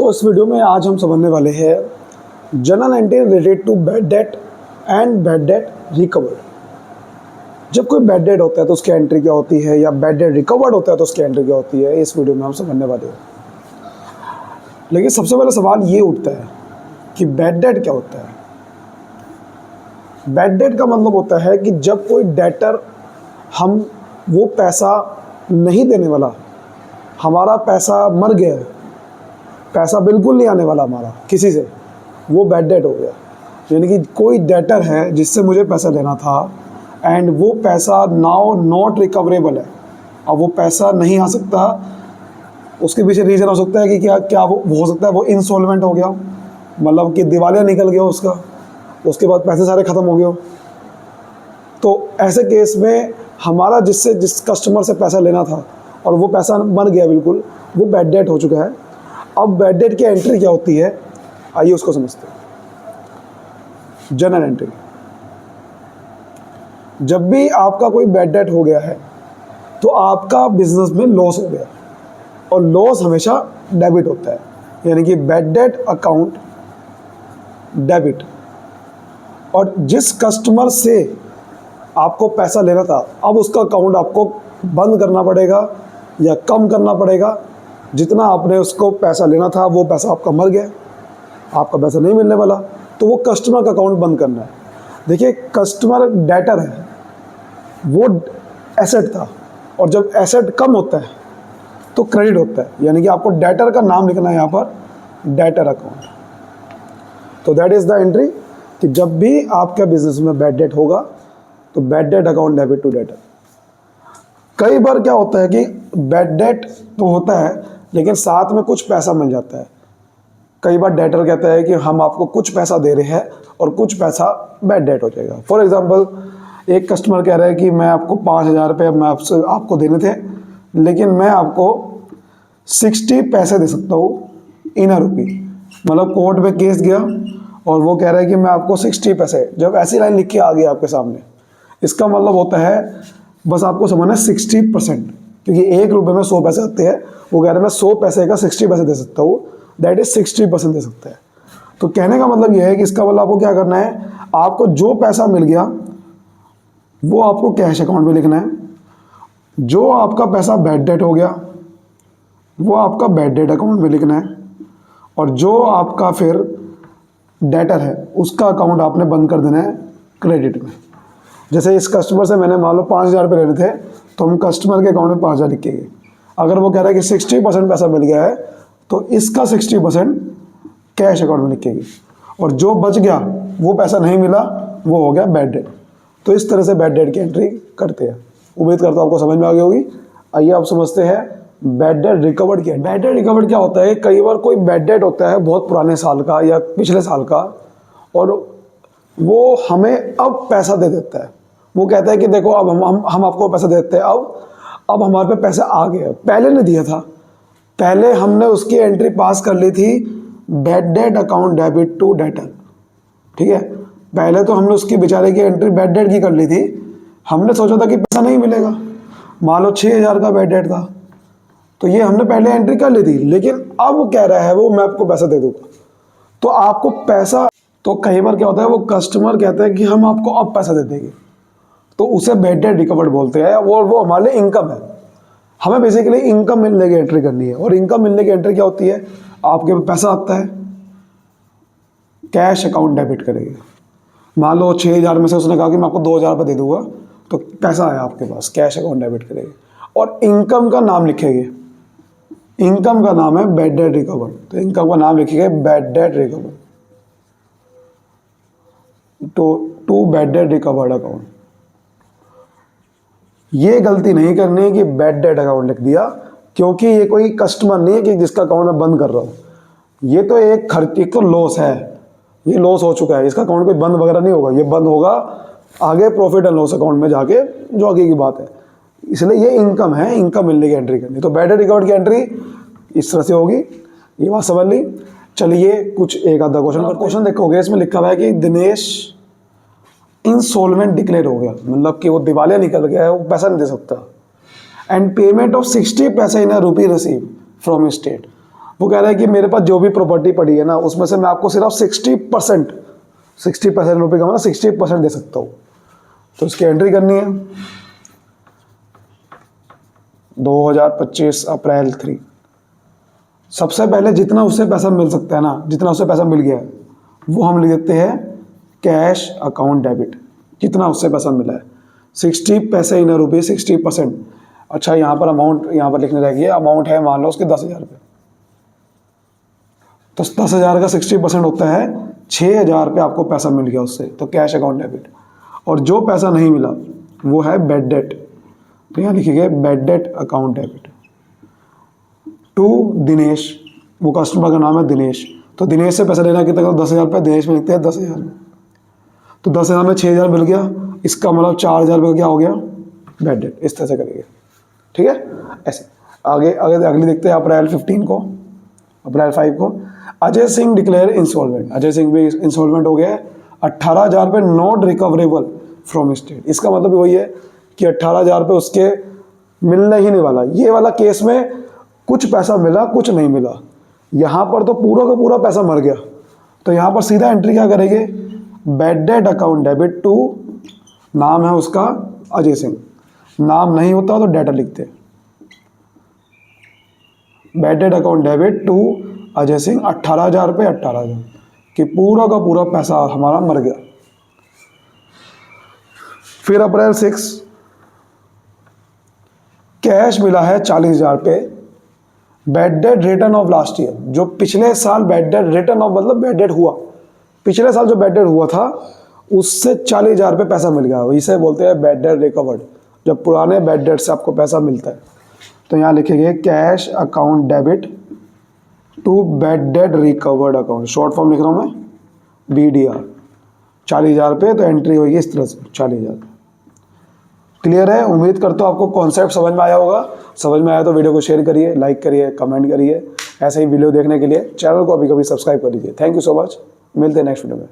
तो इस वीडियो में आज हम समझने वाले हैं general entry related to bad debt and bad debt recover. जब कोई बैड डेट होता है तो उसकी एंट्री क्या होती है, या बैड डेट रिकवर्ड होता है तो उसकी एंट्री क्या होती है, इस वीडियो में हम समझने वाले हैं। लेकिन सबसे पहले सवाल ये उठता है कि बैड डेट क्या होता है। बैड डेट का मतलब होता है कि जब कोई डेटर हम वो पैसा नहीं देने वाला, हमारा पैसा मर गया है, पैसा बिल्कुल नहीं आने वाला हमारा किसी से, वो बैड डेट हो गया। यानी कि कोई डेटर है जिससे मुझे पैसा लेना था एंड वो पैसा नाउ नॉट रिकवरेबल है। अब वो पैसा नहीं आ सकता, उसके पीछे रीज़न हो सकता है कि क्या वो हो सकता है वो इंसॉल्वेंट हो गया, मतलब कि दिवालिया निकल गया उसका, उसके बाद पैसे सारे ख़त्म हो गए। तो ऐसे केस में हमारा जिस कस्टमर से पैसा लेना था और वो पैसा मर गया बिल्कुल, वो बैड डेट हो चुका है। अब बैड डेट की एंट्री क्या होती है, आइए उसको समझते हैं। जनरल एंट्री, जब भी आपका कोई बैड डेट हो गया है तो आपका बिजनेस में लॉस हो गया, और लॉस हमेशा डेबिट होता है। यानी कि बैड डेट अकाउंट डेबिट। और जिस कस्टमर से आपको पैसा लेना था, अब उसका अकाउंट आपको बंद करना पड़ेगा या कम करना पड़ेगा। जितना आपने उसको पैसा लेना था वो पैसा आपका मर गया, आपका पैसा नहीं मिलने वाला, तो वो कस्टमर का अकाउंट बंद करना है। देखिए, कस्टमर डेटर है, वो एसेट था, और जब एसेट कम होता है तो क्रेडिट होता है। यानी कि आपको डेटर का नाम लिखना है यहाँ पर, डेटर अकाउंट। तो दैट इज़ द एंट्री कि जब भी आपके बिजनेस में बैड डेट होगा तो bad debt account debit to debtor. कई बार क्या होता है कि बैड डेट तो होता है लेकिन साथ में कुछ पैसा मिल जाता है। कई बार डेटर कहता है कि हम आपको कुछ पैसा दे रहे हैं और कुछ पैसा बैड डेट हो जाएगा। फॉर एग्जांपल, एक कस्टमर कह रहा है कि मैं आपको 5,000 रुपये मैं आपको देने थे, लेकिन मैं आपको 60 पैसे दे सकता हूँ इन रुपी। मतलब कोर्ट में केस गया और वो कह रहा है कि मैं आपको 60 पैसे, जब ऐसी लाइन लिख के आ गई आपके सामने, इसका मतलब होता है बस आपको समझना 60%, क्योंकि 1 रुपये में 100 पैसे आते हैं। वो कह रहे हैं मैं 100 पैसे का 60 पैसे दे सकता हूँ, दैट इज 60% दे सकता है। तो कहने का मतलब ये है कि इसका मतलब आपको क्या करना है, आपको जो पैसा मिल गया वो आपको कैश अकाउंट में लिखना है। जो आपका पैसा बैड डेट हो गया वो आपका बैड डेट अकाउंट में लिखना है, और जो आपका फिर डेटर है उसका अकाउंट आपने बंद कर देना है क्रेडिट में। जैसे इस कस्टमर से मैंने मान लो 5,000 रुपये लेने थे, तो हम कस्टमर के अकाउंट में 5,000 लिखेंगे। अगर वो कह रहा है कि 60% पैसा मिल गया है तो इसका 60% कैश अकाउंट में लिखेंगे, और जो बच गया वो पैसा नहीं मिला वो हो गया बैड डेट। तो इस तरह से बैड डेट की एंट्री करते हैं। उम्मीद करता हूँ आपको समझ में आ गई होगी। आइए आप समझते हैं बैड डेट रिकवर्ड क्या है। बैड डेट रिकवर्ड क्या होता है, कई बार कोई बैड डेट होता है बहुत पुराने साल का या पिछले साल का, और वो हमें अब पैसा दे देता है। वो कहता है कि देखो अब हम आपको पैसा देते हैं, अब हमारे पे पैसा आ गया, पहले नहीं दिया था। पहले हमने उसकी एंट्री पास कर ली थी bad debt account debit to debtor, ठीक है। पहले तो हमने उसकी बेचारे की एंट्री बैड डेट की कर ली थी। हमने सोचा था कि पैसा नहीं मिलेगा, मान लो 6,000 का बैड डेट था, तो ये हमने पहले एंट्री कर ली थी। लेकिन अब वो कह रहा है वो मैं आपको पैसा दे दूंगा, तो आपको पैसा, तो कई बार क्या होता है वो कस्टमर कहता है कि हम आपको अब पैसा दे देंगे, तो उसे बैड डेट रिकवर्ड बोलते हैं। वो हमारे लिए इनकम है, हमें बेसिकली इनकम मिलने की एंट्री करनी है। और इनकम मिलने की एंट्री क्या होती है, आपके पास पैसा आता है, कैश अकाउंट डेबिट करेंगे। मान लो 6,000 में से उसने कहा कि मैं आपको 2,000 रुपये दे दूंगा, तो पैसा आया आपके पास, कैश अकाउंट डेबिट करेंगे और इनकम का नाम लिखेंगे। इनकम का नाम है बैड डेट रिकवर्ड, तो इनकम का नाम लिखेंगे bad debt recovered to bad debt recovered account. ये गलती नहीं करनी है कि बैड डेट अकाउंट लिख दिया, क्योंकि ये कोई कस्टमर नहीं है कि जिसका अकाउंट मैं बंद कर रहा हूँ। ये तो एक खर्च, एक तो लॉस है, ये लॉस हो चुका है, इसका अकाउंट कोई बंद वगैरह नहीं होगा। ये बंद होगा आगे प्रॉफिट एंड लॉस अकाउंट में जाके, जो आगे की बात है। इसलिए ये इनकम है, इनकम मिलने की एंट्री करनी। तो बैड डेट रिकवर्ड की एंट्री इस तरह से होगी, ये बात समझ ली। चलिए कुछ एक आधा क्वेश्चन देखोगे, इसमें लिखा हुआ है कि दिनेश इंसॉल्वेंट डिक्लेयर हो गया, मतलब कि वो दिवालिया निकल गया है, वो पैसा नहीं दे सकता। एंड पेमेंट ऑफ 60 पैसे इन अ रुपी रिसीव फ्रॉम स्टेट, वो कह रहा है कि मेरे पास जो भी प्रॉपर्टी पड़ी है ना उसमें से मैं आपको सिर्फ 60% रुपये का मतलब 60% दे सकता हूँ। तो उसकी एंट्री करनी है 2025 अप्रैल 3। सबसे पहले जितना उससे पैसा मिल सकता है ना, जितना उससे पैसा मिल गया है वो हम लिख देते हैं कैश अकाउंट डेबिट। कितना उससे पैसा मिला है 60 पैसे इन रुपये 60%। अच्छा यहाँ पर अमाउंट यहाँ पर लिखने रहेगी, अमाउंट है मान लो उसके 10,000 रुपये, तो 10,000 का 60% होता है 6,000 रुपये आपको पैसा मिल गया उससे, तो कैश अकाउंट डेबिट। और जो पैसा नहीं मिला वो है बैड डेट, तो यहाँ लिखिए bad debt account debit to Dinesh. वो कस्टमर का नाम है दिनेश, तो दिनेश से पैसा लेना कितना, 10,000 रुपये, दिनेश में लिखते हैं 10,000। तो 10,000 में 6,000 मिल गया, इसका मतलब 4,000 रुपये क्या हो गया बैड डेट। इस तरह से करेंगे, ठीक है। ऐसे आगे अगली देखते हैं अप्रैल 15 को, अप्रैल 5 को अजय सिंह डिक्लेयर इंसॉल्वेंट। अजय सिंह भी इंसॉल्वेंट हो गया है। 18,000 रुपये नॉट रिकवरेबल फ्रॉम स्टेट। इसका मतलब वही है कि 18,000 रुपये उसके मिलने ही नहीं वाला। ये वाला केस में कुछ पैसा मिला कुछ नहीं मिला, यहाँ पर तो पूरा का पूरा पैसा मर गया। तो यहाँ पर सीधा एंट्री क्या करेंगे, bad debt account debit to, नाम है उसका अजय सिंह, नाम नहीं होता तो डेटा लिखते, bad debt account debit to Ajay Singh 18,000 रुपये, 18,000 कि पूरा का पूरा पैसा हमारा मर गया। फिर अप्रैल 6 कैश मिला है 40,000 रुपये, bad debt return of last year. जो पिछले साल बैड डेट रिटर्न ऑफ मतलब बैड डेट हुआ, पिछले साल जो बैड डेट हुआ था उससे 40,000 रुपये पैसा मिल गया, इसे बोलते हैं बैड डेट रिकवर्ड, जब पुराने बैड डेट से आपको पैसा मिलता है। तो यहाँ लिखेंगे cash account debit to bad debt recovered account, short form लिख रहा हूँ मैं BDR, 40,000 रुपये। तो एंट्री होगी इस तरह से 40,000। क्लियर है, उम्मीद करता हूँ आपको कॉन्सेप्ट समझ में आया होगा। समझ में आया तो वीडियो को शेयर करिए, लाइक करिए, कमेंट करिए। ऐसे ही वीडियो देखने के लिए चैनल को अभी कभी सब्सक्राइब कर लीजिए। थैंक यू सो मच, मिलते हैं नेक्स्ट वीडियो में।